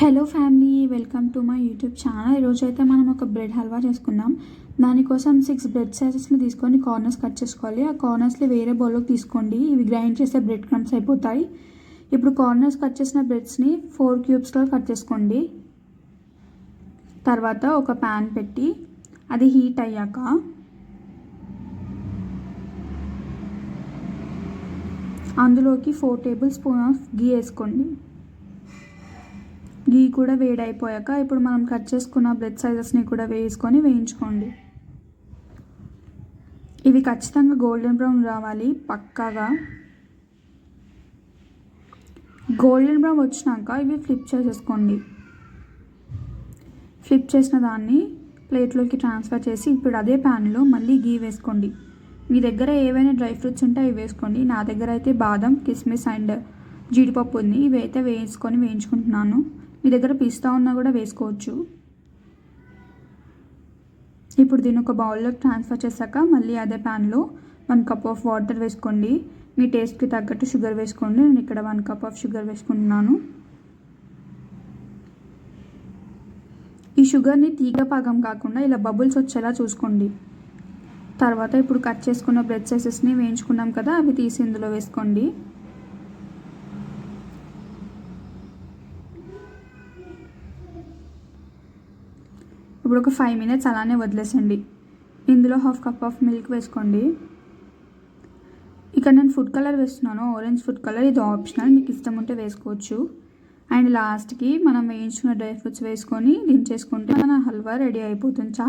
Hello family, welcome to my YouTube channel. ఈరోజు అయితే మనం ఒక బ్రెడ్ హల్వా చేసుకుందాం. దానికోసం 6 బ్రెడ్ సైజెస్ని తీసుకొని కార్నర్స్ కట్ చేసుకోవాలి. ఆ కార్నర్స్ని వేరే బౌల్లోకి తీసుకోండి. ఇవి గ్రైండ్ చేస్తే బ్రెడ్ క్రమ్స్ అయిపోతాయి. ఇప్పుడు కార్నర్స్ కట్ చేసిన బ్రెడ్స్ని 4 క్యూబ్స్గా కట్ చేసుకోండి. తర్వాత ఒక ప్యాన్ పెట్టి అది హీట్ అయ్యాక అందులోకి 4 టేబుల్ స్పూన్ ఆఫ్ గీ వేసుకోండి. గీ కూడా వేడైపోయాక ఇప్పుడు మనం కట్ చేసుకున్న బ్రెడ్ సైజెస్ని కూడా వేసుకొని వేయించుకోండి. ఇవి ఖచ్చితంగా గోల్డెన్ బ్రౌన్ రావాలి. పక్కాగా గోల్డెన్ బ్రౌన్ వచ్చినాక ఇవి ఫ్లిప్ చేసేసుకోండి. ఫ్లిప్ చేసిన దాన్ని ప్లేట్లోకి ట్రాన్స్ఫర్ చేసి ఇప్పుడు అదే ప్యాన్లో మళ్ళీ గీ వేసుకోండి. మీ దగ్గర ఏవైనా డ్రై ఫ్రూట్స్ ఉంటే అవి వేసుకోండి. నా దగ్గర అయితే బాదం, కిస్మిస్ అండ్ జీడిపప్పు ఉంది. ఇవి అయితే వేయించుకుంటున్నాను. మీ దగ్గర పిస్తా ఉన్నా కూడా వేసుకోవచ్చు. ఇప్పుడు దీన్ని ఒక బౌల్లోకి ట్రాన్స్ఫర్ చేశాక మళ్ళీ అదే ప్యాన్లో 1 కప్ ఆఫ్ వాటర్ వేసుకోండి. మీ టేస్ట్కి తగ్గట్టు షుగర్ వేసుకోండి. నేను ఇక్కడ 1 కప్ ఆఫ్ షుగర్ వేసుకుంటున్నాను. ఈ షుగర్ని తీగ పాకం కాకుండా ఇలా బబుల్స్ వచ్చేలా చూసుకోండి. తర్వాత ఇప్పుడు కట్ చేసుకున్న బ్రెడ్ సైజెస్ని వేయించుకున్నాం కదా, అవి తీసి ఇందులో వేసుకోండి. ఇప్పుడు ఒక 5 మినిట్స్ అలానే వదిలేసండి. ఇందులో 1/2 కప్ ఆఫ్ మిల్క్ వేసుకోండి. ఇక్కడ నేను ఫుడ్ కలర్ వేస్తున్నాను, ఆరెంజ్ ఫుడ్ కలర్. ఇది ఆప్షనల్, మీకు ఇష్టం ఉంటే వేసుకోవచ్చు. అండ్ లాస్ట్కి మనం వేయించుకున్న డ్రై ఫ్రూట్స్ వేసుకొని దించేసుకుంటే మన హల్వా రెడీ అయిపోతుంది. చాలా